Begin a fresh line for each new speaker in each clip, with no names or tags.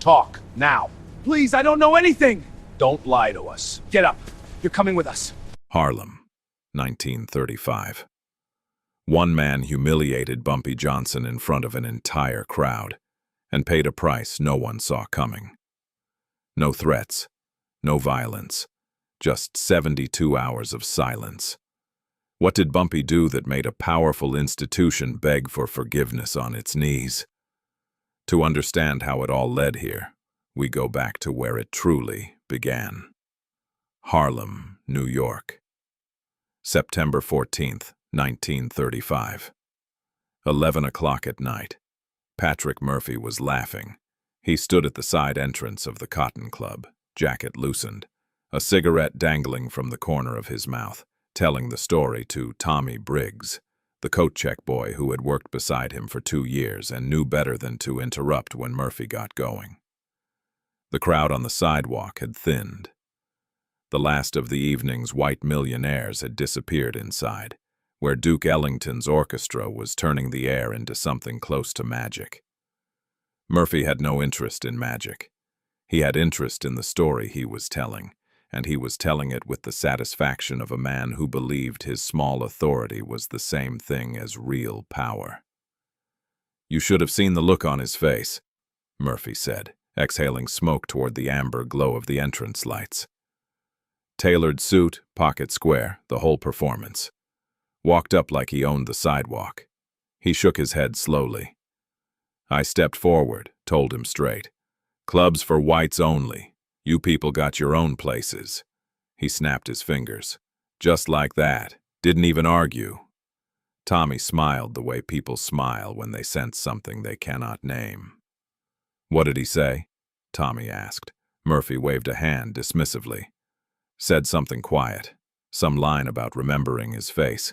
Talk, now. Please, I don't know anything! Don't lie to us. Get up. You're coming with us.
Harlem, 1935. One man humiliated Bumpy Johnson in front of an entire crowd and paid a price no one saw coming. No threats, no violence, just 72 hours of silence. What did Bumpy do that made a powerful institution beg for forgiveness on its knees? To understand how it all led here, we go back to where it truly began. Harlem, New York. September 14th, 1935. 11 o'clock at night. Patrick Murphy was laughing. He stood at the side entrance of the Cotton Club, jacket loosened, a cigarette dangling from the corner of his mouth, telling the story to Tommy Briggs, the coat check boy who had worked beside him for 2 years and knew better than to interrupt when Murphy got going. The crowd on the sidewalk had thinned. The last of the evening's white millionaires had disappeared inside, where Duke Ellington's orchestra was turning the air into something close to magic. Murphy had no interest in magic. He had interest in the story he was telling, and he was telling it with the satisfaction of a man who believed his small authority was the same thing as real power. "You should have seen the look on his face," Murphy said, exhaling smoke toward the amber glow of the entrance lights. Tailored suit, pocket square, the whole performance. Walked up like he owned the sidewalk. He shook his head slowly. I stepped forward, told him straight. "Clubs for whites only. You people got your own places." He snapped his fingers. Just like that. Didn't even argue. Tommy smiled the way people smile when they sense something they cannot name. "What did he say?" Tommy asked. Murphy waved a hand dismissively. Said something quiet, some line about remembering his face.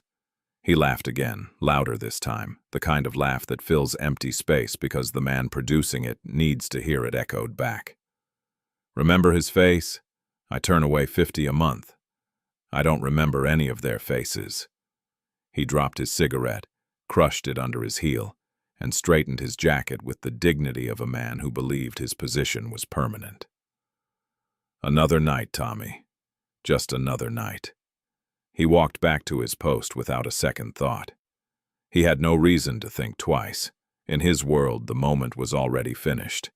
He laughed again, louder this time, the kind of laugh that fills empty space because the man producing it needs to hear it echoed back. "Remember his face? I turn away 50 a month. I don't remember any of their faces." He dropped his cigarette, crushed it under his heel, and straightened his jacket with the dignity of a man who believed his position was permanent. "Another night, Tommy. Just another night." He walked back to his post without a second thought. He had no reason to think twice. In his world, the moment was already finished.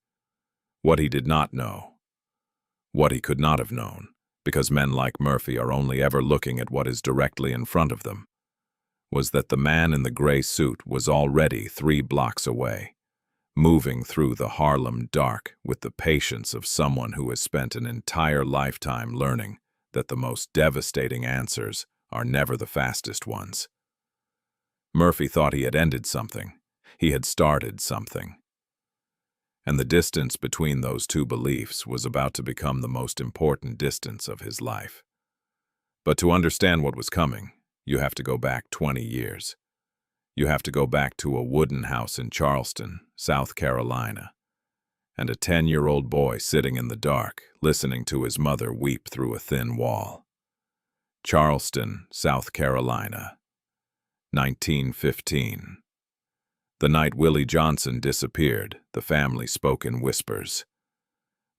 What he did not know, what he could not have known, because men like Murphy are only ever looking at what is directly in front of them, was that the man in the gray suit was already 3 blocks away, moving through the Harlem dark with the patience of someone who has spent an entire lifetime learning that the most devastating answers are never the fastest ones. Murphy thought he had ended something. He had started something. And the distance between those two beliefs was about to become the most important distance of his life. But to understand what was coming, you have to go back 20 years. You have to go back to a wooden house in Charleston, South Carolina, and a 10-year-old boy sitting in the dark, listening to his mother weep through a thin wall. Charleston, South Carolina, 1915. The night Willie Johnson disappeared, the family spoke in whispers.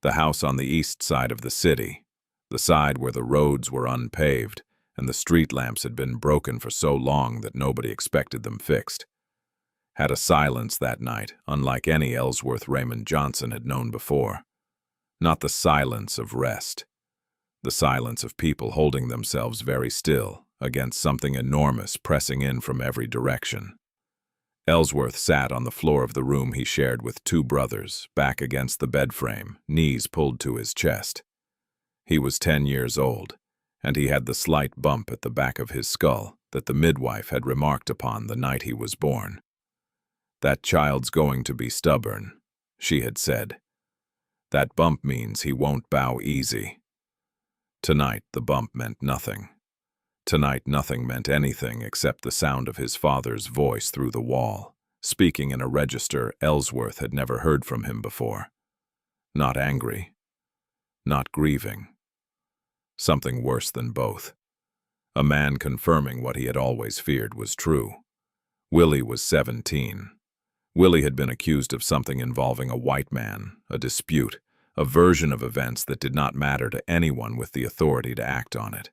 The house on the east side of the city, the side where the roads were unpaved and the street lamps had been broken for so long that nobody expected them fixed, had a silence that night unlike any Ellsworth Raymond Johnson had known before. Not the silence of rest, the silence of people holding themselves very still against something enormous pressing in from every direction. Ellsworth sat on the floor of the room he shared with 2 brothers, back against the bed frame, knees pulled to his chest. He was 10 years old, and he had the slight bump at the back of his skull that the midwife had remarked upon the night he was born. "That child's going to be stubborn," she had said. "That bump means he won't bow easy." Tonight, the bump meant nothing. Tonight, nothing meant anything except the sound of his father's voice through the wall, speaking in a register Ellsworth had never heard from him before. Not angry, not grieving. Something worse than both. A man confirming what he had always feared was true. Willie was 17. Willie had been accused of something involving a white man, a dispute, a version of events that did not matter to anyone with the authority to act on it.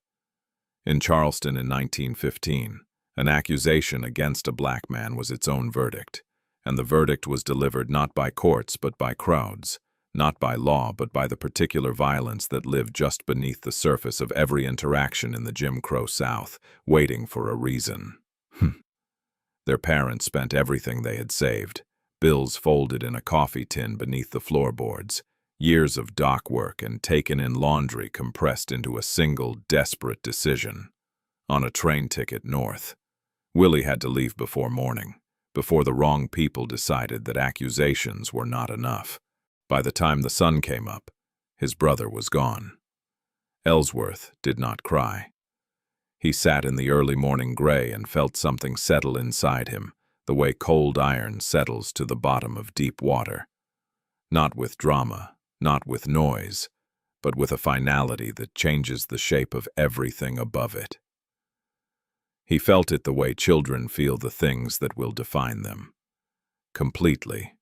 In Charleston in 1915, an accusation against a black man was its own verdict, and the verdict was delivered not by courts but by crowds, not by law but by the particular violence that lived just beneath the surface of every interaction in the Jim Crow South, waiting for a reason. Their parents spent everything they had saved, bills folded in a coffee tin beneath the floorboards, years of dock work and taken-in laundry compressed into a single, desperate decision. On a train ticket north. Willie had to leave before morning, before the wrong people decided that accusations were not enough. By the time the sun came up, his brother was gone. Ellsworth did not cry. He sat in the early morning gray and felt something settle inside him, the way cold iron settles to the bottom of deep water. Not with drama, not with noise, but with a finality that changes the shape of everything above it. He felt it the way children feel the things that will define them. Completely,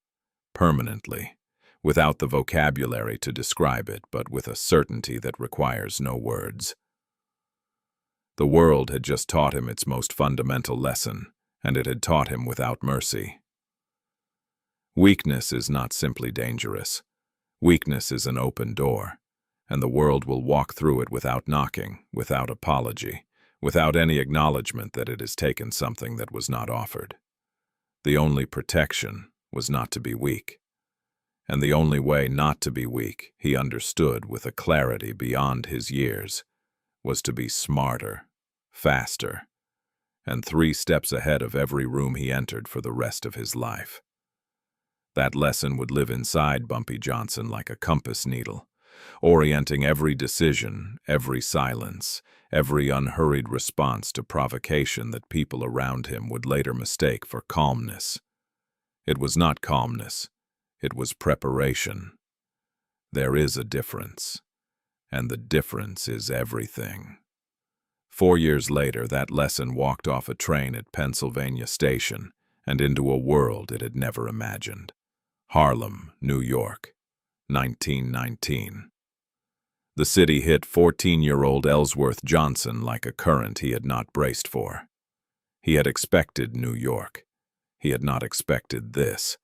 permanently, without the vocabulary to describe it, but with a certainty that requires no words. The world had just taught him its most fundamental lesson, and it had taught him without mercy. Weakness is not simply dangerous. Weakness is an open door, and the world will walk through it without knocking, without apology, without any acknowledgement that it has taken something that was not offered. The only protection was not to be weak. And the only way not to be weak, he understood with a clarity beyond his years, was to be smarter, faster, and 3 steps ahead of every room he entered for the rest of his life. That lesson would live inside Bumpy Johnson like a compass needle, orienting every decision, every silence, every unhurried response to provocation that people around him would later mistake for calmness. It was not calmness, it was preparation. There is a difference, and the difference is everything. 4 years later, that lesson walked off a train at Pennsylvania Station and into a world it had never imagined. Harlem, New York, 1919. The city hit 14-year-old Ellsworth Johnson like a current he had not braced for. He had expected New York. He had not expected this.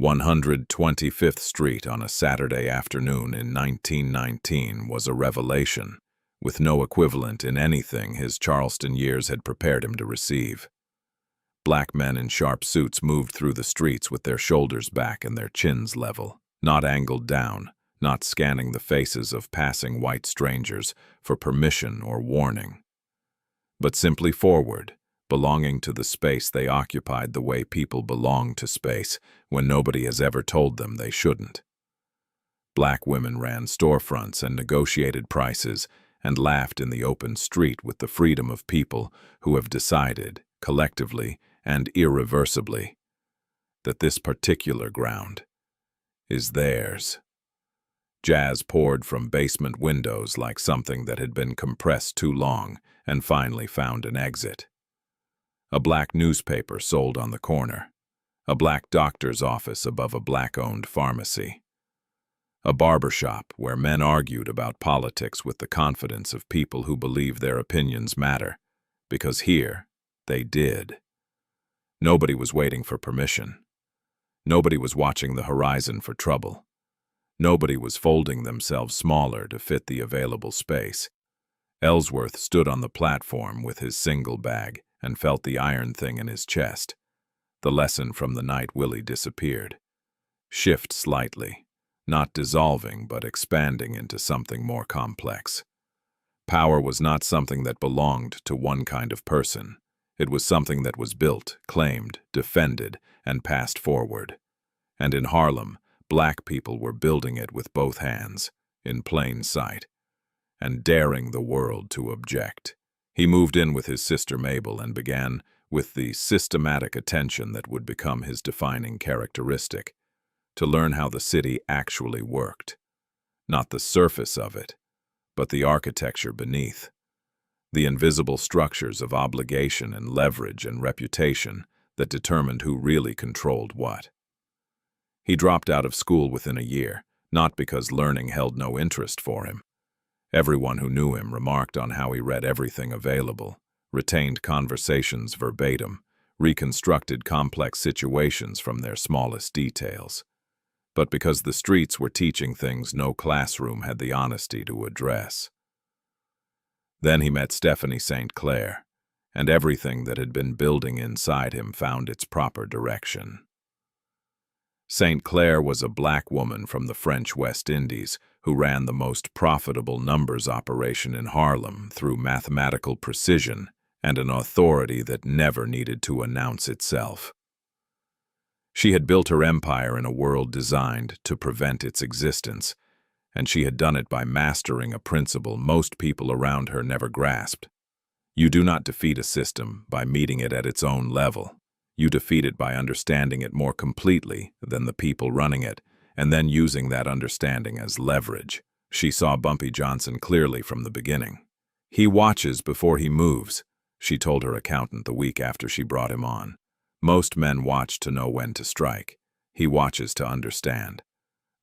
125th Street on a Saturday afternoon in 1919 was a revelation, with no equivalent in anything his Charleston years had prepared him to receive. Black men in sharp suits moved through the streets with their shoulders back and their chins level, not angled down, not scanning the faces of passing white strangers for permission or warning, but simply forward, belonging to the space they occupied the way people belong to space when nobody has ever told them they shouldn't. Black women ran storefronts and negotiated prices and laughed in the open street with the freedom of people who have decided, collectively and irreversibly, that this particular ground is theirs. Jazz poured from basement windows like something that had been compressed too long and finally found an exit. A black newspaper sold on the corner. A black doctor's office above a black-owned pharmacy. A barbershop where men argued about politics with the confidence of people who believe their opinions matter, because here they did. Nobody was waiting for permission. Nobody was watching the horizon for trouble. Nobody was folding themselves smaller to fit the available space. Ellsworth stood on the platform with his single bag and felt the iron thing in his chest. The lesson from the night Willie disappeared. Shift slightly, not dissolving but expanding into something more complex. Power was not something that belonged to one kind of person. It was something that was built, claimed, defended, and passed forward. And in Harlem, black people were building it with both hands, in plain sight, and daring the world to object. He moved in with his sister Mabel and began, with the systematic attention that would become his defining characteristic, to learn how the city actually worked. Not the surface of it, but the architecture beneath. The invisible structures of obligation and leverage and reputation that determined who really controlled what. He dropped out of school within a year, not because learning held no interest for him. Everyone who knew him remarked on how he read everything available, retained conversations verbatim, reconstructed complex situations from their smallest details. But because the streets were teaching things no classroom had the honesty to address. Then he met Stephanie St. Clair, and everything that had been building inside him found its proper direction. St. Clair was a black woman from the French West Indies who ran the most profitable numbers operation in Harlem through mathematical precision and an authority that never needed to announce itself. She had built her empire in a world designed to prevent its existence, and she had done it by mastering a principle most people around her never grasped. You do not defeat a system by meeting it at its own level. You defeat it by understanding it more completely than the people running it, and then using that understanding as leverage. She saw Bumpy Johnson clearly from the beginning. He watches before he moves, she told her accountant the week after she brought him on. Most men watch to know when to strike. He watches to understand.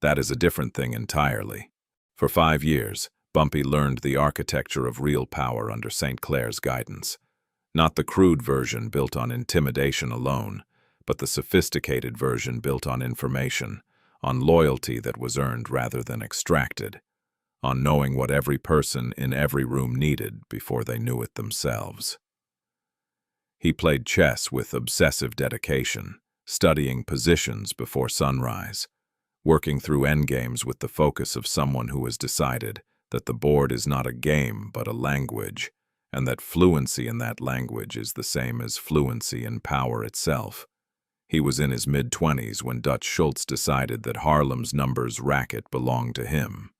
That is a different thing entirely. For 5 years, Bumpy learned the architecture of real power under St. Clair's guidance. Not the crude version built on intimidation alone, but the sophisticated version built on information, on loyalty that was earned rather than extracted, on knowing what every person in every room needed before they knew it themselves. He played chess with obsessive dedication, studying positions before sunrise, working through endgames with the focus of someone who has decided that the board is not a game but a language, and that fluency in that language is the same as fluency in power itself. He was in his mid-20s when Dutch Schultz decided that Harlem's numbers racket belonged to him.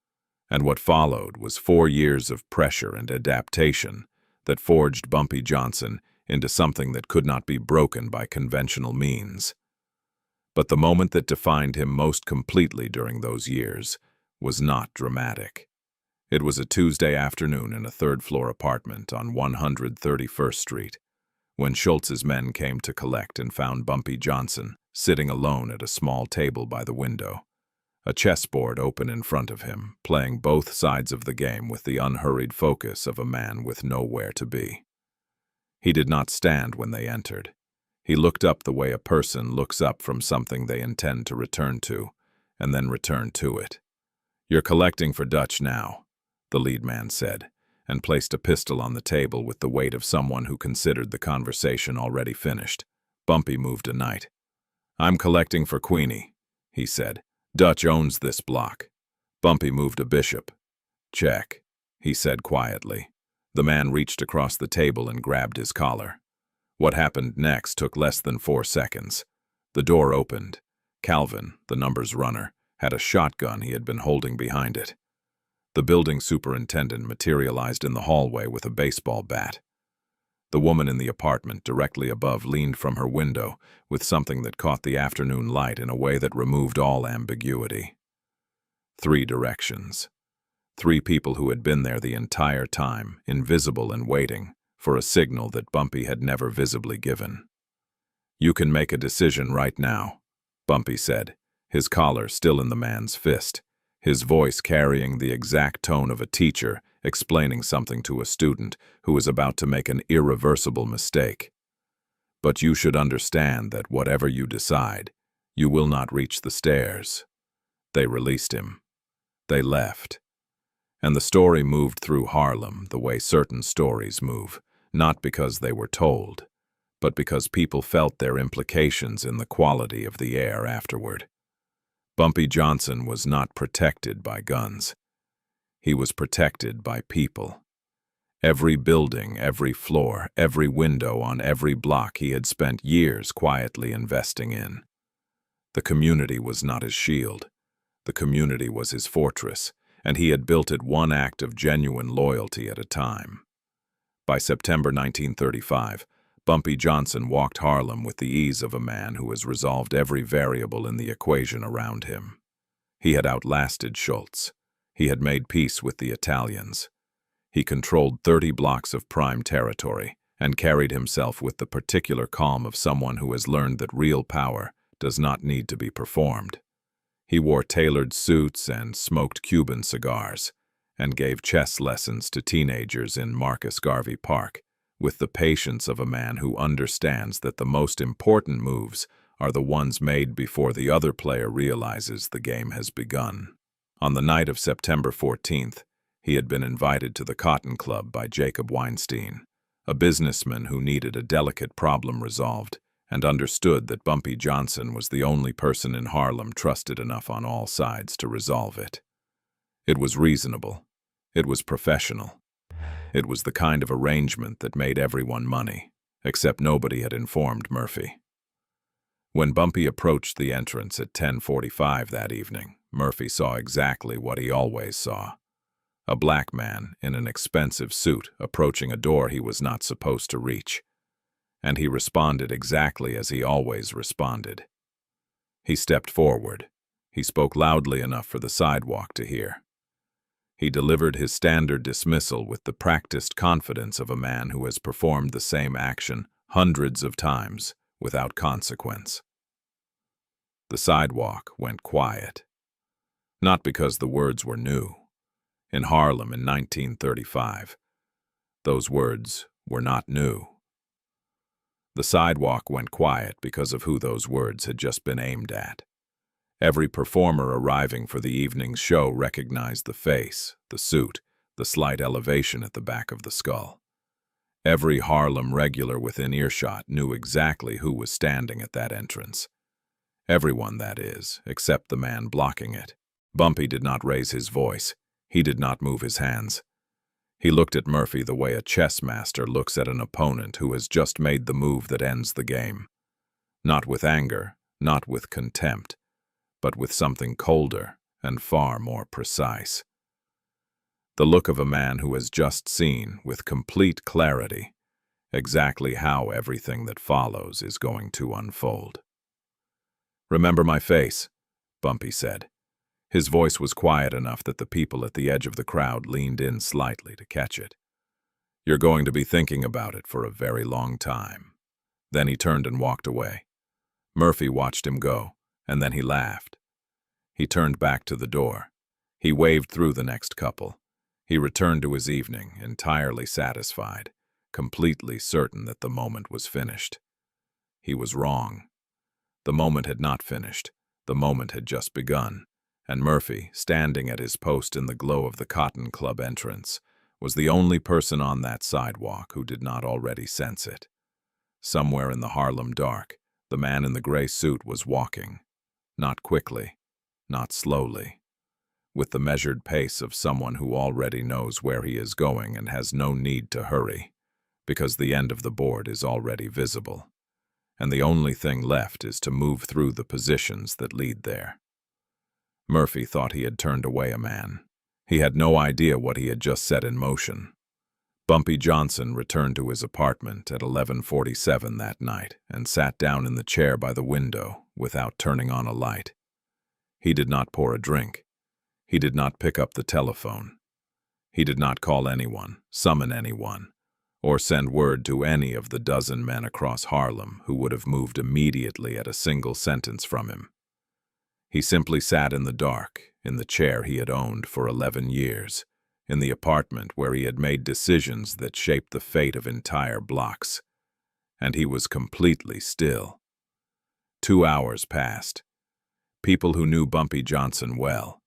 And what followed was 4 years of pressure and adaptation that forged Bumpy Johnson into something that could not be broken by conventional means. But the moment that defined him most completely during those years was not dramatic. It was a Tuesday afternoon in a third-floor apartment on 131st Street, when Schultz's men came to collect and found Bumpy Johnson sitting alone at a small table by the window, a chessboard open in front of him, playing both sides of the game with the unhurried focus of a man with nowhere to be. He did not stand when they entered. He looked up the way a person looks up from something they intend to return to, and then return to it. "You're collecting for Dutch now," the lead man said, and placed a pistol on the table with the weight of someone who considered the conversation already finished. Bumpy moved a knight. "I'm collecting for Queenie," he said. "Dutch owns this block." Bumpy moved a bishop. "Check," he said quietly. The man reached across the table and grabbed his collar. What happened next took less than 4 seconds. The door opened. Calvin, the numbers runner, had a shotgun he had been holding behind it. The building superintendent materialized in the hallway with a baseball bat. The woman in the apartment directly above leaned from her window with something that caught the afternoon light in a way that removed all ambiguity. 3 directions. 3 people who had been there the entire time, invisible and waiting, for a signal that Bumpy had never visibly given. "You can make a decision right now," Bumpy said, his collar still in the man's fist, his voice carrying the exact tone of a teacher explaining something to a student who is about to make an irreversible mistake. "But you should understand that whatever you decide, you will not reach the stairs." They released him. They left. And the story moved through Harlem the way certain stories move, not because they were told, but because people felt their implications in the quality of the air afterward. Bumpy Johnson was not protected by guns. He was protected by people. Every building, every floor, every window on every block he had spent years quietly investing in. The community was not his shield. The community was his fortress, and he had built it one act of genuine loyalty at a time. By September 1935, Bumpy Johnson walked Harlem with the ease of a man who has resolved every variable in the equation around him. He had outlasted Schultz. He had made peace with the Italians. He controlled 30 blocks of prime territory, and carried himself with the particular calm of someone who has learned that real power does not need to be performed. He wore tailored suits and smoked Cuban cigars, and gave chess lessons to teenagers in Marcus Garvey Park, with the patience of a man who understands that the most important moves are the ones made before the other player realizes the game has begun. On the night of September 14th, he had been invited to the Cotton Club by Jacob Weinstein, a businessman who needed a delicate problem resolved and understood that Bumpy Johnson was the only person in Harlem trusted enough on all sides to resolve it. It was reasonable. It was professional. It was the kind of arrangement that made everyone money, except nobody had informed Murphy. When Bumpy approached the entrance at 10:45 that evening, Murphy saw exactly what he always saw. A black man in an expensive suit approaching a door he was not supposed to reach. And he responded exactly as he always responded. He stepped forward. He spoke loudly enough for the sidewalk to hear. He delivered his standard dismissal with the practiced confidence of a man who has performed the same action hundreds of times without consequence. The sidewalk went quiet. Not because the words were new. In Harlem in 1935, those words were not new. The sidewalk went quiet because of who those words had just been aimed at. Every performer arriving for the evening's show recognized the face, the suit, the slight elevation at the back of the skull. Every Harlem regular within earshot knew exactly who was standing at that entrance. Everyone, that is, except the man blocking it. Bumpy did not raise his voice. He did not move his hands. He looked at Murphy the way a chess master looks at an opponent who has just made the move that ends the game. Not with anger, not with contempt, but with something colder and far more precise. The look of a man who has just seen, with complete clarity, exactly how everything that follows is going to unfold. "Remember my face," Bumpy said. His voice was quiet enough that the people at the edge of the crowd leaned in slightly to catch it. "You're going to be thinking about it for a very long time." Then he turned and walked away. Murphy watched him go, and then he laughed. He turned back to the door. He waved through the next couple. He returned to his evening, entirely satisfied, completely certain that the moment was finished. He was wrong. The moment had not finished. The moment had just begun. And Murphy, standing at his post in the glow of the Cotton Club entrance, was the only person on that sidewalk who did not already sense it. Somewhere in the Harlem dark, the man in the gray suit was walking. Not quickly, not slowly. With the measured pace of someone who already knows where he is going and has no need to hurry, because the end of the board is already visible. And the only thing left is to move through the positions that lead there. Murphy thought he had turned away a man. He had no idea what he had just set in motion. Bumpy Johnson returned to his apartment at 11:47 that night and sat down in the chair by the window without turning on a light. He did not pour a drink. He did not pick up the telephone. He did not call anyone, summon anyone, or send word to any of the dozen men across Harlem who would have moved immediately at a single sentence from him. He simply sat in the dark, in the chair he had owned for 11 years, in the apartment where he had made decisions that shaped the fate of entire blocks. And he was completely still. 2 hours passed. People who knew Bumpy Johnson well,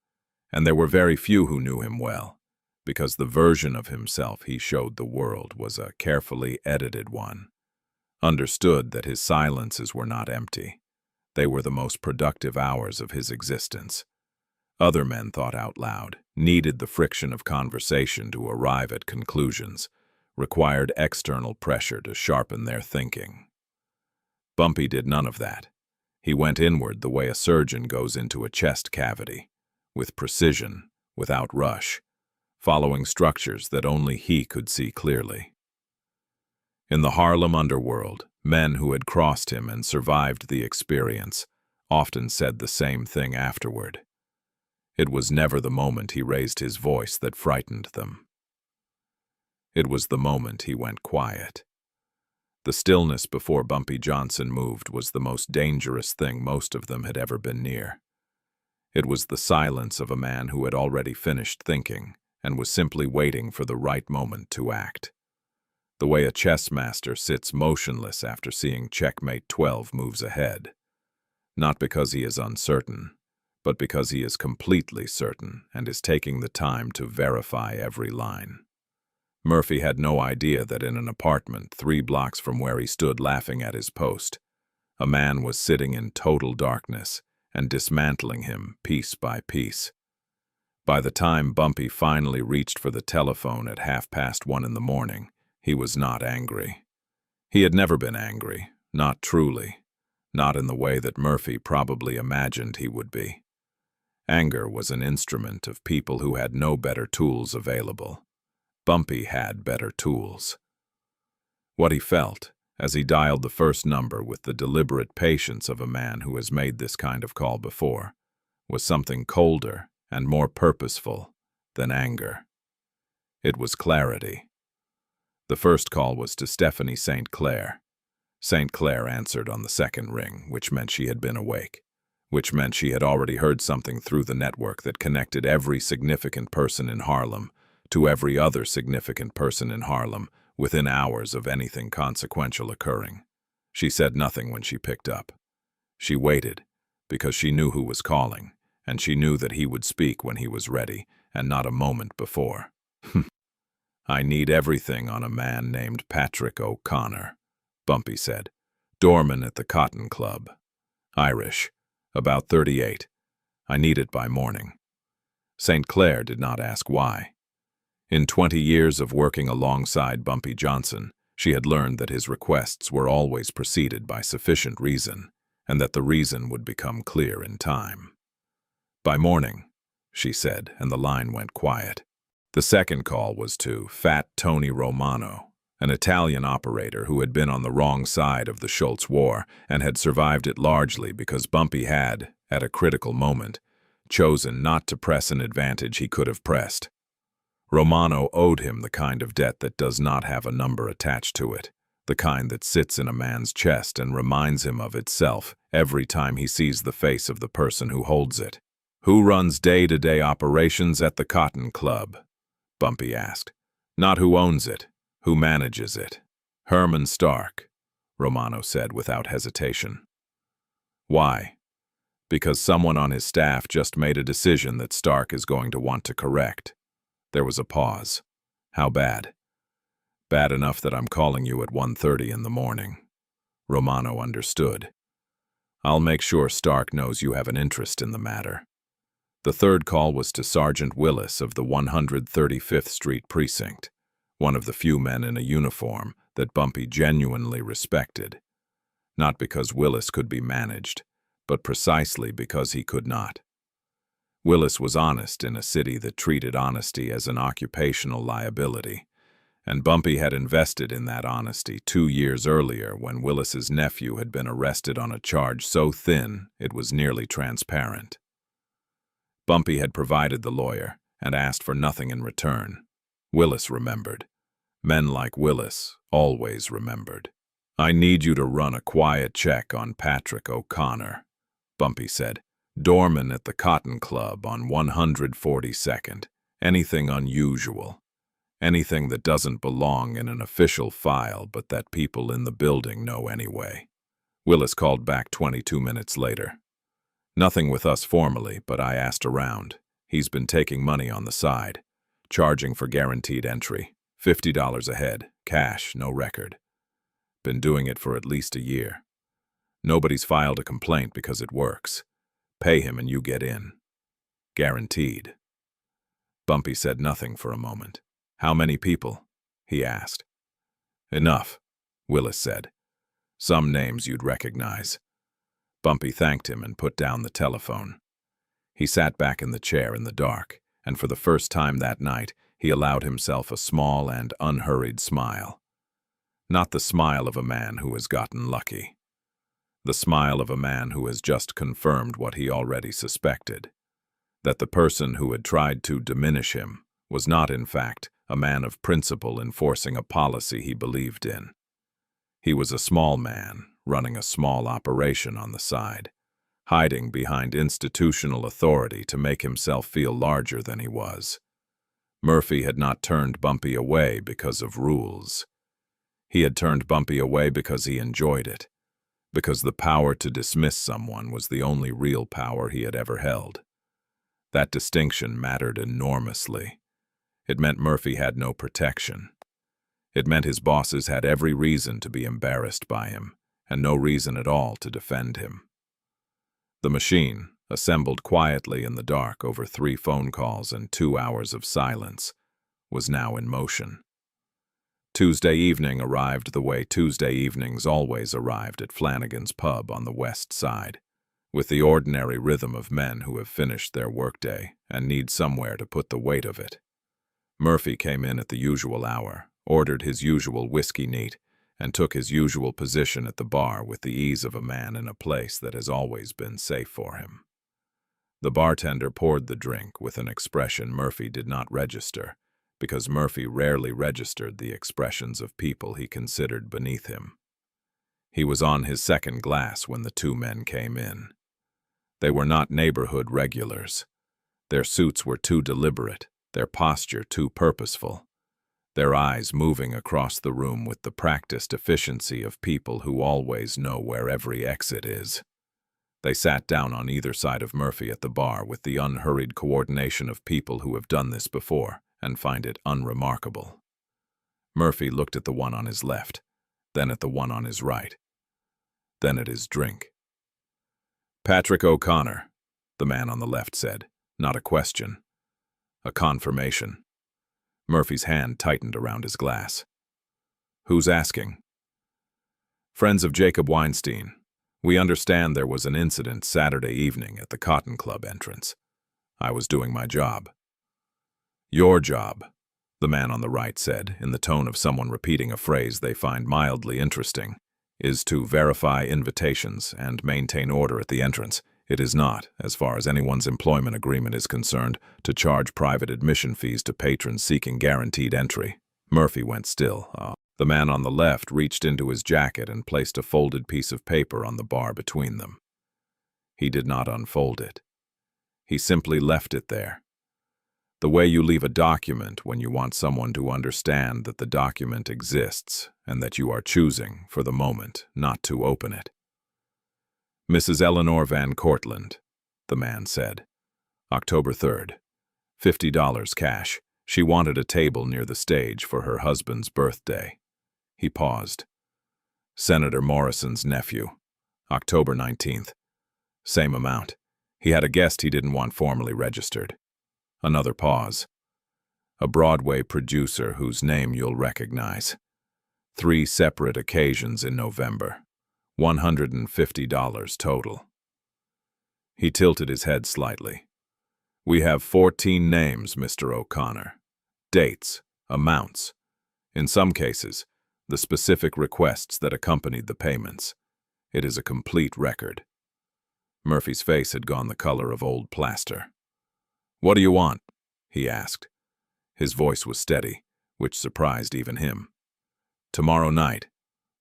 and there were very few who knew him well, because the version of himself he showed the world was a carefully edited one, understood that his silences were not empty. They were the most productive hours of his existence. Other men thought out loud, needed the friction of conversation to arrive at conclusions, required external pressure to sharpen their thinking. Bumpy did none of that. He went inward the way a surgeon goes into a chest cavity, with precision, without rush, following structures that only he could see clearly. In the Harlem underworld, men who had crossed him and survived the experience often said the same thing afterward. It was never the moment he raised his voice that frightened them. It was the moment he went quiet. The stillness before Bumpy Johnson moved was the most dangerous thing most of them had ever been near. It was the silence of a man who had already finished thinking and was simply waiting for the right moment to act. The way a chess master sits motionless after seeing checkmate 12 moves ahead. Not because he is uncertain, but because he is completely certain and is taking the time to verify every line. Murphy had no idea that in an apartment 3 blocks from where he stood laughing at his post, a man was sitting in total darkness and dismantling him piece by piece. By the time Bumpy finally reached for the telephone at 1:30 in the morning, he was not angry. He had never been angry, not truly, not in the way that Murphy probably imagined he would be. Anger was an instrument of people who had no better tools available. Bumpy had better tools. What he felt, as he dialed the first number with the deliberate patience of a man who has made this kind of call before, was something colder and more purposeful than anger. It was clarity. The first call was to Stephanie St. Clair. St. Clair answered on the second ring, which meant she had been awake, which meant she had already heard something through the network that connected every significant person in Harlem to every other significant person in Harlem within hours of anything consequential occurring. She said nothing when she picked up. She waited, because she knew who was calling, and she knew that he would speak when he was ready, and not a moment before. "I need everything on a man named Patrick O'Connor," Bumpy said. "Doorman at the Cotton Club. Irish. About 38. I need it by morning." St. Clair did not ask why. In 20 years of working alongside Bumpy Johnson, she had learned that his requests were always preceded by sufficient reason, and that the reason would become clear in time. "By morning," she said, and the line went quiet. The second call was to Fat Tony Romano, an Italian operator who had been on the wrong side of the Schultz War and had survived it largely because Bumpy had, at a critical moment, chosen not to press an advantage he could have pressed. Romano owed him the kind of debt that does not have a number attached to it, the kind that sits in a man's chest and reminds him of itself every time he sees the face of the person who holds it. "Who runs day-to-day operations at the Cotton Club?" Bumpy asked. "Not who owns it, who manages it." "Herman Stark," Romano said without hesitation. "Why?" "Because someone on his staff just made a decision that Stark is going to want to correct." There was a pause. "How bad?" "Bad enough that I'm calling you at 1:30 in the morning." Romano understood. "I'll make sure Stark knows you have an interest in the matter." The third call was to Sergeant Willis of the 135th Street Precinct, one of the few men in a uniform that Bumpy genuinely respected. Not because Willis could be managed, but precisely because he could not. Willis was honest in a city that treated honesty as an occupational liability, and Bumpy had invested in that honesty 2 years earlier when Willis's nephew had been arrested on a charge so thin it was nearly transparent. Bumpy had provided the lawyer and asked for nothing in return. Willis remembered. Men like Willis always remembered. "I need you to run a quiet check on Patrick O'Connor," Bumpy said. "Doorman at the Cotton Club on 142nd. Anything unusual. Anything that doesn't belong in an official file but that people in the building know anyway." Willis called back 22 minutes later. "Nothing with us formally, but I asked around. He's been taking money on the side, charging for guaranteed entry, $50 a head, cash, no record. Been doing it for at least a year. Nobody's filed a complaint because it works. Pay him and you get in. Guaranteed." Bumpy said nothing for a moment. "How many people?" he asked. "Enough," Willis said. "Some names you'd recognize." Bumpy thanked him and put down the telephone. He sat back in the chair in the dark, and for the first time that night, he allowed himself a small and unhurried smile. Not the smile of a man who has gotten lucky. The smile of a man who has just confirmed what he already suspected, that the person who had tried to diminish him was not, in fact, a man of principle enforcing a policy he believed in. He was a small man, running a small operation on the side, hiding behind institutional authority to make himself feel larger than he was. Murphy had not turned Bumpy away because of rules. He had turned Bumpy away because he enjoyed it, because the power to dismiss someone was the only real power he had ever held. That distinction mattered enormously. It meant Murphy had no protection. It meant his bosses had every reason to be embarrassed by him, and no reason at all to defend him. The machine, assembled quietly in the dark over 3 phone calls and 2 hours of silence, was now in motion. Tuesday evening arrived the way Tuesday evenings always arrived at Flanagan's pub on the west side, with the ordinary rhythm of men who have finished their workday and need somewhere to put the weight of it. Murphy came in at the usual hour, ordered his usual whiskey neat, and took his usual position at the bar with the ease of a man in a place that has always been safe for him. The bartender poured the drink with an expression Murphy did not register, because Murphy rarely registered the expressions of people he considered beneath him. He was on his second glass when the 2 men came in. They were not neighborhood regulars. Their suits were too deliberate, their posture too purposeful, their eyes moving across the room with the practiced efficiency of people who always know where every exit is. They sat down on either side of Murphy at the bar with the unhurried coordination of people who have done this before and find it unremarkable. Murphy looked at the one on his left, then at the one on his right, then at his drink. "Patrick O'Connor," the man on the left said, not a question, a confirmation. Murphy's hand tightened around his glass. "Who's asking?" "Friends of Jacob Weinstein. We understand there was an incident Saturday evening at the Cotton Club entrance. I was doing my job." "Your job," the man on the right said, in the tone of someone repeating a phrase they find mildly interesting, "is to verify invitations and maintain order at the entrance. It is not, as far as anyone's employment agreement is concerned, to charge private admission fees to patrons seeking guaranteed entry." Murphy went still. The man on the left reached into his jacket and placed a folded piece of paper on the bar between them. He did not unfold it. He simply left it there. The way you leave a document when you want someone to understand that the document exists and that you are choosing, for the moment, not to open it. "Mrs. Eleanor Van Cortlandt," the man said. "October 3rd. $50 cash. She wanted a table near the stage for her husband's birthday." He paused. "Senator Morrison's nephew. October 19th. Same amount. He had a guest he didn't want formally registered." Another pause. "A Broadway producer whose name you'll recognize. 3 separate occasions in November. $150 total." He tilted his head slightly. "We have 14 names, Mr. O'Connor. Dates, amounts. In some cases, the specific requests that accompanied the payments. It is a complete record." Murphy's face had gone the color of old plaster. "What do you want?" he asked. His voice was steady, which surprised even him. "Tomorrow night,"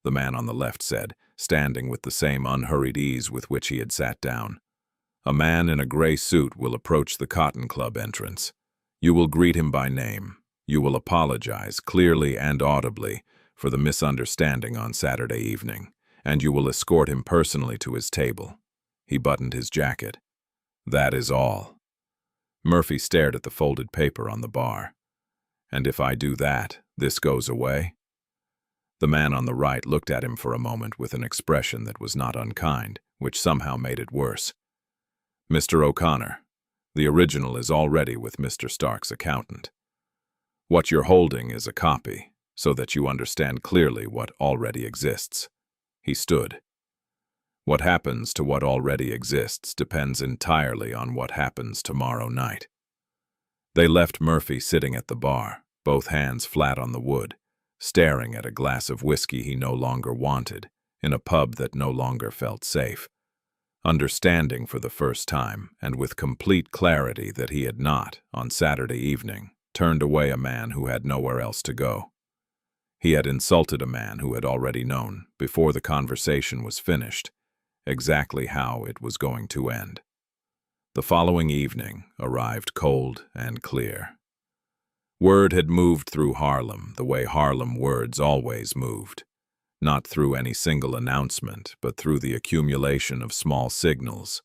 the man on the left said, standing with the same unhurried ease with which he had sat down. "A man in a gray suit will approach the Cotton Club entrance. You will greet him by name. You will apologize, clearly and audibly, for the misunderstanding on Saturday evening, and you will escort him personally to his table." He buttoned his jacket. "That is all." Murphy stared at the folded paper on the bar. "And if I do that, this goes away?" The man on the right looked at him for a moment with an expression that was not unkind, which somehow made it worse. "Mr. O'Connor, the original is already with Mr. Stark's accountant. What you're holding is a copy, so that you understand clearly what already exists." He stood. "What happens to what already exists depends entirely on what happens tomorrow night." They left Murphy sitting at the bar, both hands flat on the wood, staring at a glass of whiskey he no longer wanted, in a pub that no longer felt safe, understanding for the first time, and with complete clarity, that he had not, on Saturday evening, turned away a man who had nowhere else to go. He had insulted a man who had already known, before the conversation was finished, exactly how it was going to end. The following evening arrived cold and clear. Word had moved through Harlem the way Harlem words always moved, not through any single announcement, but through the accumulation of small signals.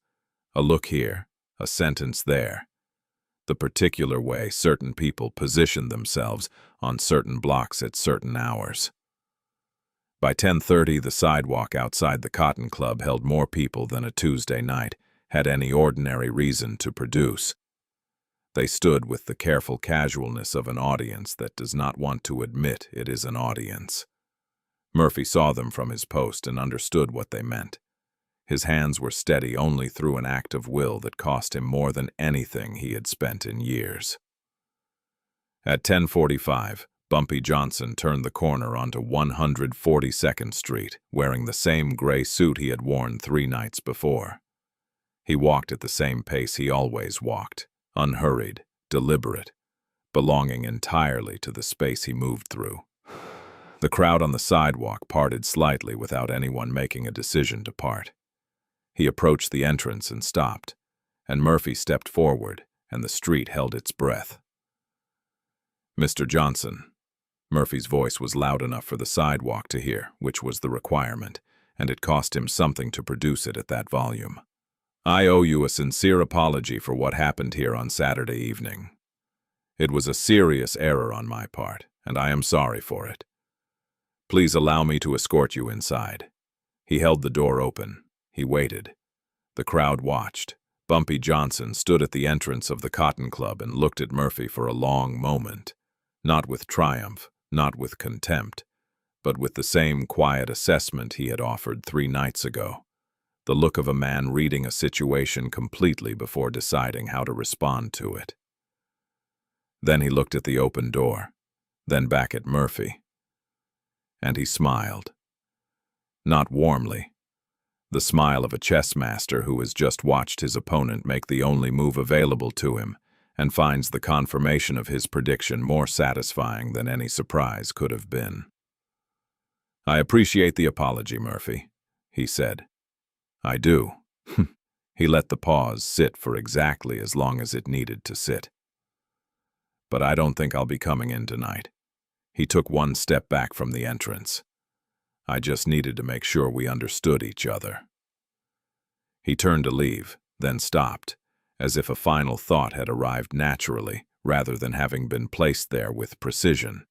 A look here, a sentence there. The particular way certain people positioned themselves on certain blocks at certain hours. By 10:30, the sidewalk outside the Cotton Club held more people than a Tuesday night had any ordinary reason to produce. They stood with the careful casualness of an audience that does not want to admit it is an audience. Murphy saw them from his post and understood what they meant. His hands were steady only through an act of will that cost him more than anything he had spent in years. At 10:45, Bumpy Johnson turned the corner onto 142nd Street, wearing the same gray suit he had worn 3 nights before. He walked at the same pace he always walked, unhurried, deliberate, belonging entirely to the space he moved through. The crowd on the sidewalk parted slightly without anyone making a decision to part. He approached the entrance and stopped, and Murphy stepped forward, and the street held its breath. "Mr. Johnson." Murphy's voice was loud enough for the sidewalk to hear, which was the requirement, and it cost him something to produce it at that volume. "I owe you a sincere apology for what happened here on Saturday evening. It was a serious error on my part, and I am sorry for it. Please allow me to escort you inside." He held the door open. He waited. The crowd watched. Bumpy Johnson stood at the entrance of the Cotton Club and looked at Murphy for a long moment, not with triumph, not with contempt, but with the same quiet assessment he had offered 3 nights ago, the look of a man reading a situation completely before deciding how to respond to it. Then he looked at the open door, then back at Murphy, and he smiled. Not warmly. The smile of a chess master who has just watched his opponent make the only move available to him and finds the confirmation of his prediction more satisfying than any surprise could have been. "I appreciate the apology, Murphy," he said. "I do." He let the pause sit for exactly as long as it needed to sit. "But I don't think I'll be coming in tonight." He took one step back from the entrance. "I just needed to make sure we understood each other." He turned to leave, then stopped, as if a final thought had arrived naturally, rather than having been placed there with precision.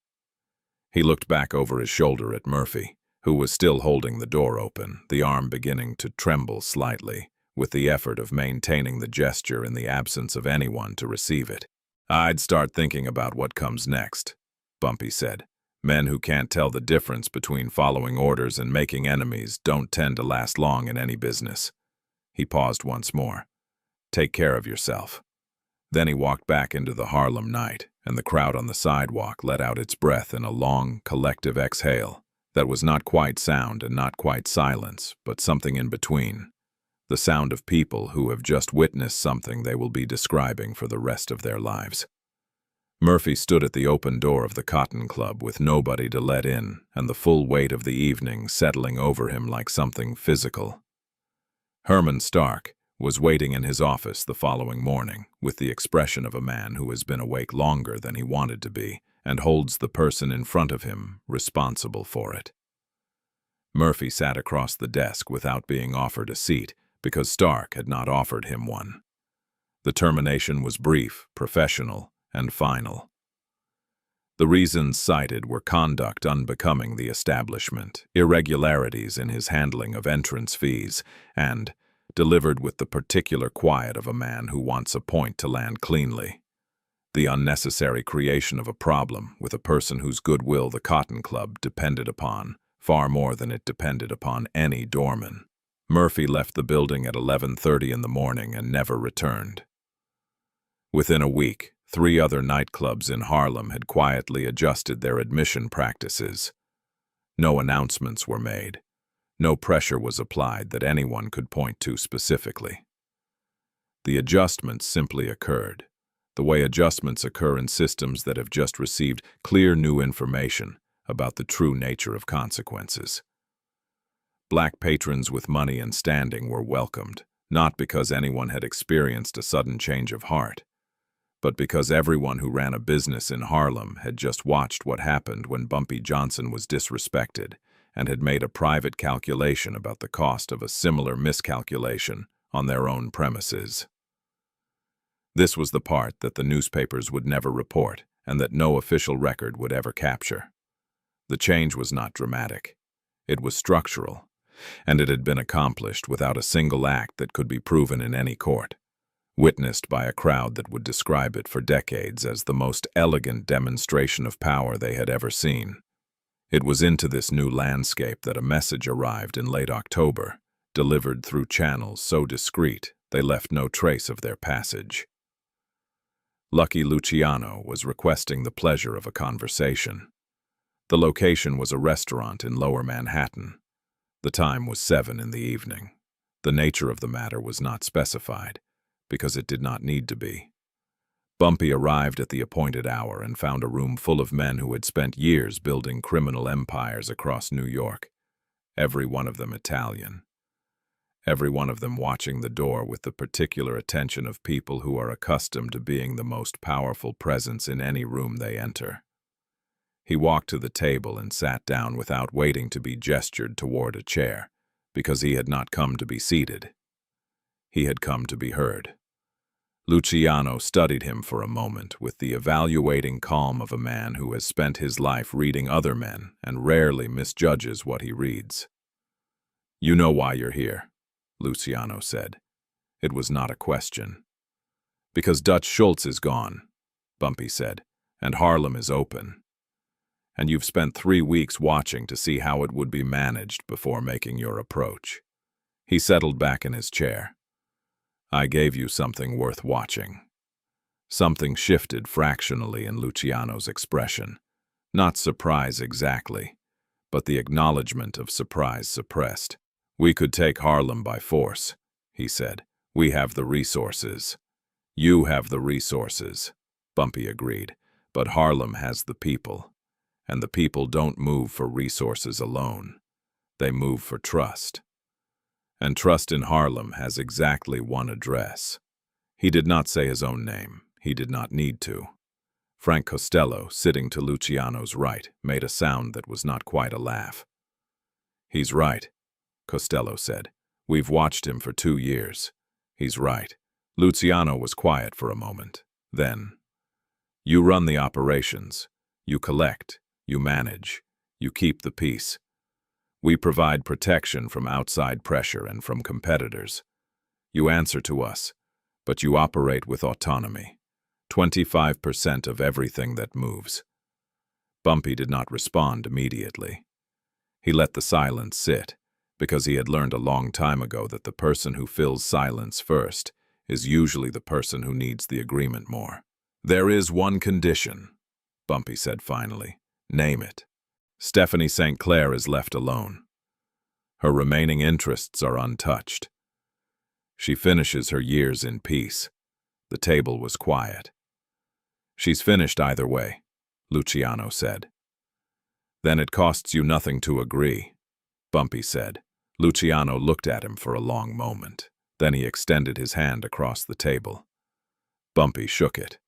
He looked back over his shoulder at Murphy, who was still holding the door open, the arm beginning to tremble slightly, with the effort of maintaining the gesture in the absence of anyone to receive it. "I'd start thinking about what comes next," Bumpy said. "Men who can't tell the difference between following orders and making enemies don't tend to last long in any business." He paused once more. "Take care of yourself." Then he walked back into the Harlem night, and the crowd on the sidewalk let out its breath in a long, collective exhale that was not quite sound and not quite silence, but something in between. The sound of people who have just witnessed something they will be describing for the rest of their lives. Murphy stood at the open door of the Cotton Club with nobody to let in and the full weight of the evening settling over him like something physical. Herman Stark was waiting in his office the following morning with the expression of a man who has been awake longer than he wanted to be and holds the person in front of him responsible for it. Murphy sat across the desk without being offered a seat because Stark had not offered him one. The termination was brief, professional, and final. The reasons cited were conduct unbecoming the establishment, irregularities in his handling of entrance fees, and, delivered with the particular quiet of a man who wants a point to land cleanly, the unnecessary creation of a problem with a person whose goodwill the Cotton Club depended upon, far more than it depended upon any doorman. Murphy left the building at 11:30 in the morning and never returned. Within a week, 3 other nightclubs in Harlem had quietly adjusted their admission practices. No announcements were made. No pressure was applied that anyone could point to specifically. The adjustments simply occurred, the way adjustments occur in systems that have just received clear new information, about the true nature of consequences. Black patrons with money and standing were welcomed, not because anyone had experienced a sudden change of heart, but because everyone who ran a business in Harlem had just watched what happened when Bumpy Johnson was disrespected and had made a private calculation about the cost of a similar miscalculation on their own premises. This was the part that the newspapers would never report and that no official record would ever capture. The change was not dramatic. It was structural, and it had been accomplished without a single act that could be proven in any court, witnessed by a crowd that would describe it for decades as the most elegant demonstration of power they had ever seen. It was into this new landscape that a message arrived in late October, delivered through channels so discreet they left no trace of their passage. Lucky Luciano was requesting the pleasure of a conversation. The location was a restaurant in Lower Manhattan. The time was 7 in the evening. The nature of the matter was not specified, because it did not need to be. Bumpy arrived at the appointed hour and found a room full of men who had spent years building criminal empires across New York, every one of them Italian. Every one of them watching the door with the particular attention of people who are accustomed to being the most powerful presence in any room they enter. He walked to the table and sat down without waiting to be gestured toward a chair, because he had not come to be seated. He had come to be heard. Luciano studied him for a moment with the evaluating calm of a man who has spent his life reading other men and rarely misjudges what he reads. "You know why you're here," Luciano said. It was not a question. "Because Dutch Schultz is gone," Bumpy said, "and Harlem is open. And you've spent 3 weeks watching to see how it would be managed before making your approach." He settled back in his chair. "I gave you something worth watching." Something shifted fractionally in Luciano's expression. Not surprise exactly, but the acknowledgement of surprise suppressed. "We could take Harlem by force," he said. "We have the resources." "You have the resources," Bumpy agreed, "but Harlem has the people. And the people don't move for resources alone. They move for trust. And trust in Harlem has exactly one address." He did not say his own name. He did not need to. Frank Costello, sitting to Luciano's right, made a sound that was not quite a laugh. "He's right," Costello said. "We've watched him for 2 years. He's right." Luciano was quiet for a moment. Then, "You run the operations. You collect. You manage. You keep the peace. We provide protection from outside pressure and from competitors. You answer to us, but you operate with autonomy. 25% of everything that moves." Bumpy did not respond immediately. He let the silence sit, because he had learned a long time ago that the person who fills silence first is usually the person who needs the agreement more. "There is one condition," Bumpy said finally. "Name it." "Stephanie St. Clair is left alone. Her remaining interests are untouched. She finishes her years in peace." The table was quiet. "She's finished either way," Luciano said. "Then it costs you nothing to agree," Bumpy said. Luciano looked at him for a long moment. Then he extended his hand across the table. Bumpy shook it.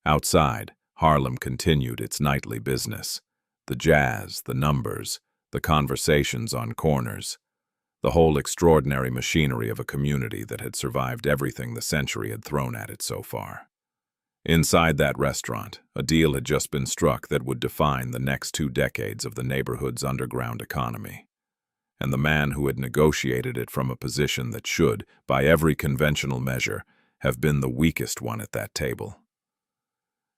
Outside, Harlem continued its nightly business. The jazz, the numbers, the conversations on corners, the whole extraordinary machinery of a community that had survived everything the century had thrown at it so far. Inside that restaurant, a deal had just been struck that would define the next 2 decades of the neighborhood's underground economy. And the man who had negotiated it from a position that should, by every conventional measure, have been the weakest one at that table,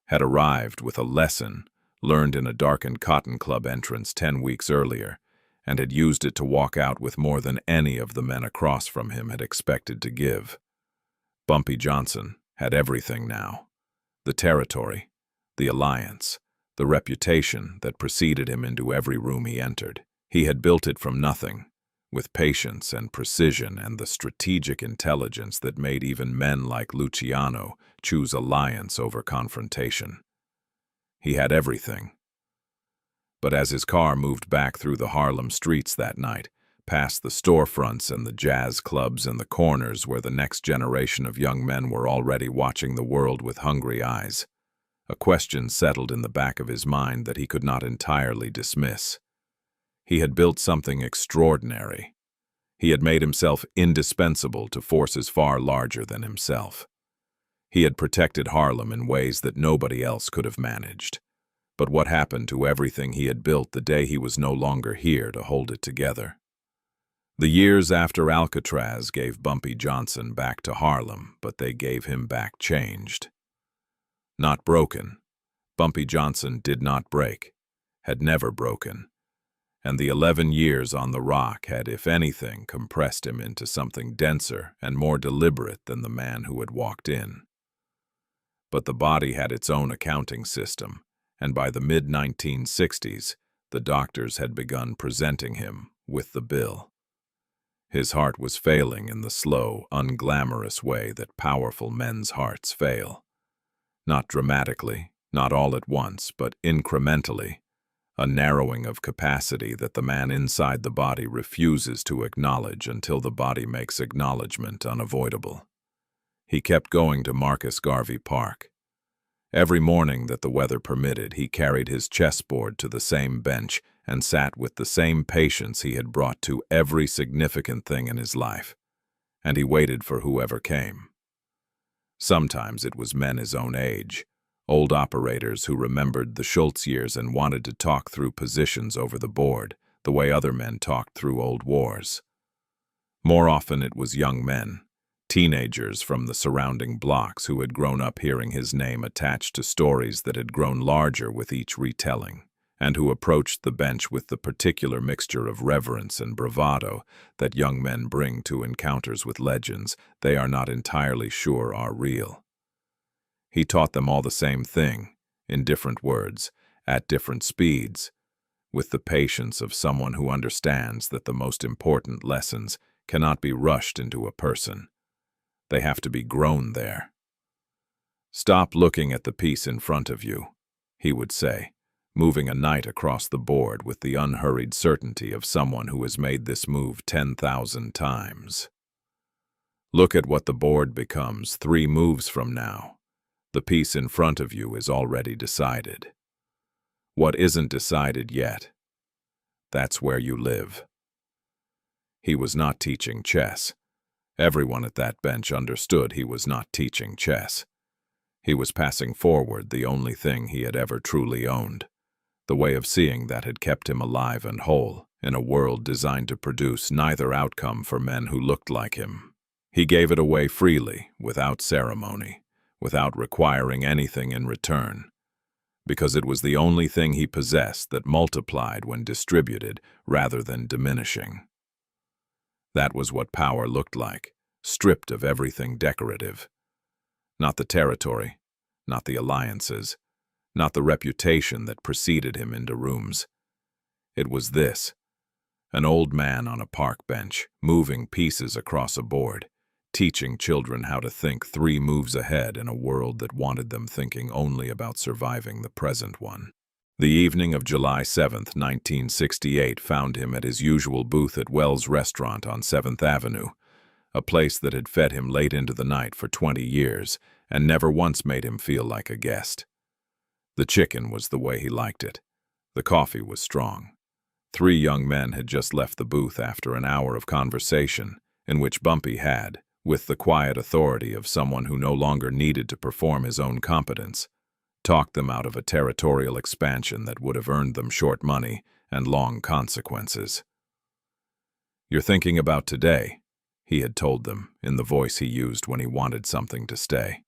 had arrived with a lesson learned in a darkened Cotton Club entrance 10 weeks earlier, and had used it to walk out with more than any of the men across from him had expected to give. Bumpy Johnson had everything now. The territory, the alliance, the reputation that preceded him into every room he entered. He had built it from nothing, with patience and precision and the strategic intelligence that made even men like Luciano choose alliance over confrontation. He had everything. But as his car moved back through the Harlem streets that night, past the storefronts and the jazz clubs and the corners where the next generation of young men were already watching the world with hungry eyes, a question settled in the back of his mind that he could not entirely dismiss. He had built something extraordinary. He had made himself indispensable to forces far larger than himself. He had protected Harlem in ways that nobody else could have managed. But what happened to everything he had built the day he was no longer here to hold it together? The years after Alcatraz gave Bumpy Johnson back to Harlem, but they gave him back changed. Not broken. Bumpy Johnson did not break, had never broken, and the 11 years on the rock had, if anything, compressed him into something denser and more deliberate than the man who had walked in. But the body had its own accounting system, and by the mid-1960s, the doctors had begun presenting him with the bill. His heart was failing in the slow, unglamorous way that powerful men's hearts fail. Not dramatically, not all at once, but incrementally, a narrowing of capacity that the man inside the body refuses to acknowledge until the body makes acknowledgement unavoidable. He kept going to Marcus Garvey Park. Every morning that the weather permitted, he carried his chessboard to the same bench and sat with the same patience he had brought to every significant thing in his life, and he waited for whoever came. Sometimes it was men his own age, old operators who remembered the Schultz years and wanted to talk through positions over the board, the way other men talked through old wars. More often it was young men, teenagers from the surrounding blocks who had grown up hearing his name attached to stories that had grown larger with each retelling, and who approached the bench with the particular mixture of reverence and bravado that young men bring to encounters with legends they are not entirely sure are real. He taught them all the same thing, in different words, at different speeds, with the patience of someone who understands that the most important lessons cannot be rushed into a person. They have to be grown there. "Stop looking at the piece in front of you," he would say, moving a knight across the board with the unhurried certainty of someone who has made this move 10,000 times. "Look at what the board becomes 3 moves from now. The piece in front of you is already decided. What isn't decided yet? That's where you live." He was not teaching chess. Everyone at that bench understood he was not teaching chess. He was passing forward the only thing he had ever truly owned, the way of seeing that had kept him alive and whole in a world designed to produce neither outcome for men who looked like him. He gave it away freely, without ceremony, without requiring anything in return, because it was the only thing he possessed that multiplied when distributed rather than diminishing. That was what power looked like, stripped of everything decorative. Not the territory, not the alliances, not the reputation that preceded him into rooms. It was this: an old man on a park bench, moving pieces across a board, teaching children how to think 3 moves ahead in a world that wanted them thinking only about surviving the present one. The evening of July 7, 1968, found him at his usual booth at Wells Restaurant on 7th Avenue, a place that had fed him late into the night for 20 years and never once made him feel like a guest. The chicken was the way he liked it. The coffee was strong. 3 young men had just left the booth after an hour of conversation, in which Bumpy had, with the quiet authority of someone who no longer needed to perform his own competence, talked them out of a territorial expansion that would have earned them short money and long consequences. "You're thinking about today," he had told them in the voice he used when he wanted something to stay.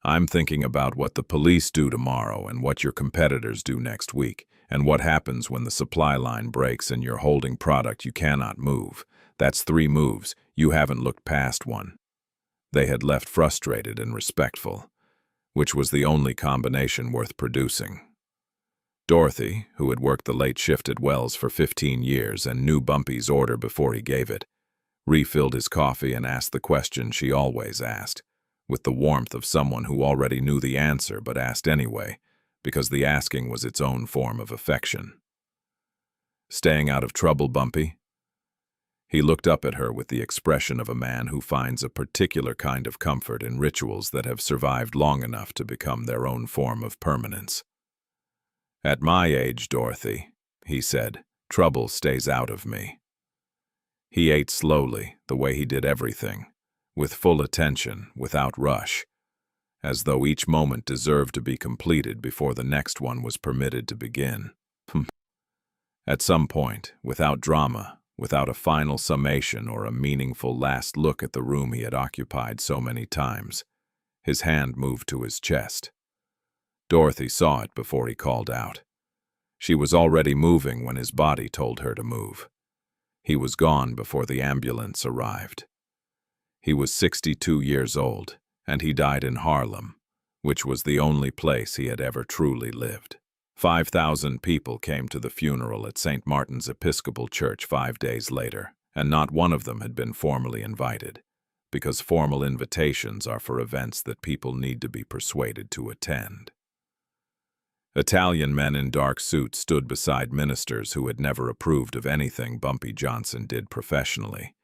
"I'm thinking about what the police do tomorrow and what your competitors do next week, and what happens when the supply line breaks and you're holding product you cannot move. That's 3 moves. You haven't looked past one." They had left frustrated and respectful, which was the only combination worth producing. Dorothy, who had worked the late shift at Wells for 15 years and knew Bumpy's order before he gave it, refilled his coffee and asked the question she always asked, with the warmth of someone who already knew the answer but asked anyway, because the asking was its own form of affection. "Staying out of trouble, Bumpy?" He looked up at her with the expression of a man who finds a particular kind of comfort in rituals that have survived long enough to become their own form of permanence. "At my age, Dorothy," he said, "trouble stays out of me." He ate slowly, the way he did everything, with full attention, without rush, as though each moment deserved to be completed before the next one was permitted to begin. At some point, without drama, without a final summation or a meaningful last look at the room he had occupied so many times, his hand moved to his chest. Dorothy saw it before he called out. She was already moving when his body told her to move. He was gone before the ambulance arrived. He was 62 years old, and he died in Harlem, which was the only place he had ever truly lived. 5,000 people came to the funeral at St. Martin's Episcopal Church 5 days later, and not one of them had been formally invited, because formal invitations are for events that people need to be persuaded to attend. Italian men in dark suits stood beside ministers who had never approved of anything Bumpy Johnson did professionally,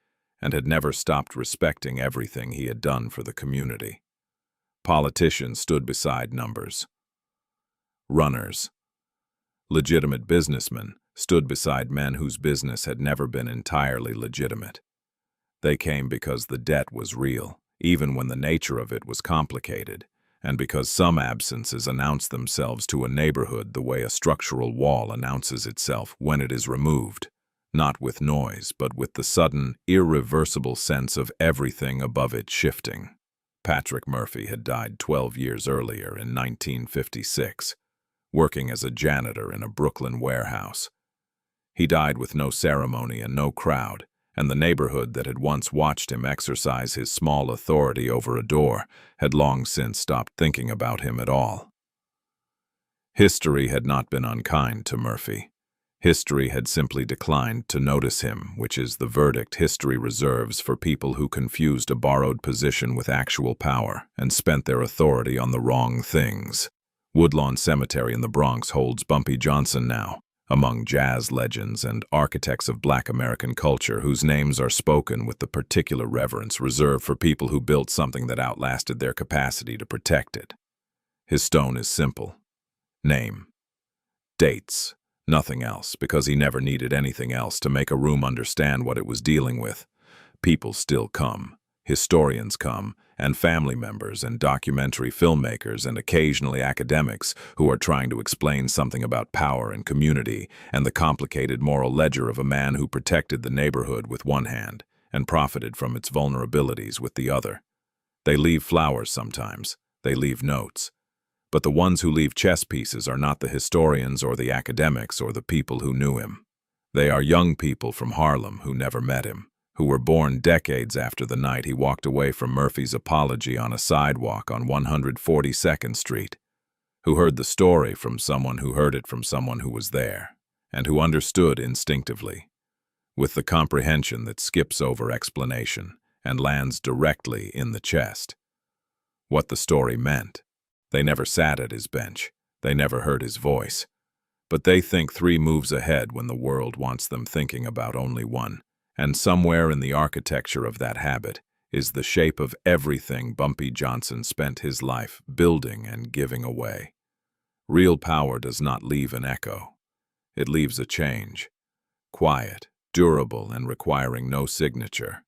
and had never stopped respecting everything he had done for the community. Politicians stood beside numbers. Runners, legitimate businessmen, stood beside men whose business had never been entirely legitimate. They came because the debt was real, even when the nature of it was complicated, and because some absences announced themselves to a neighborhood the way a structural wall announces itself when it is removed, not with noise, but with the sudden, irreversible sense of everything above it shifting. Patrick Murphy had died 12 years earlier in 1956, working as a janitor in a Brooklyn warehouse. He died with no ceremony and no crowd, and the neighborhood that had once watched him exercise his small authority over a door had long since stopped thinking about him at all. History had not been unkind to Murphy. History had simply declined to notice him, which is the verdict history reserves for people who confused a borrowed position with actual power and spent their authority on the wrong things. Woodlawn Cemetery in the Bronx holds Bumpy Johnson now, among jazz legends and architects of Black American culture whose names are spoken with the particular reverence reserved for people who built something that outlasted their capacity to protect it. His stone is simple. Name. Dates. Nothing else, because he never needed anything else to make a room understand what it was dealing with. People still come. Historians come, and family members and documentary filmmakers and occasionally academics who are trying to explain something about power and community and the complicated moral ledger of a man who protected the neighborhood with one hand and profited from its vulnerabilities with the other. They leave flowers sometimes. They leave notes. But the ones who leave chess pieces are not the historians or the academics or the people who knew him. They are young people from Harlem who never met him, who were born decades after the night he walked away from Murphy's apology on a sidewalk on 142nd Street, who heard the story from someone who heard it from someone who was there, and who understood instinctively, with the comprehension that skips over explanation and lands directly in the chest, what the story meant. They never sat at his bench. They never heard his voice. But they think 3 moves ahead when the world wants them thinking about only one. And somewhere in the architecture of that habit is the shape of everything Bumpy Johnson spent his life building and giving away. Real power does not leave an echo. It leaves a change. Quiet, durable, and requiring no signature.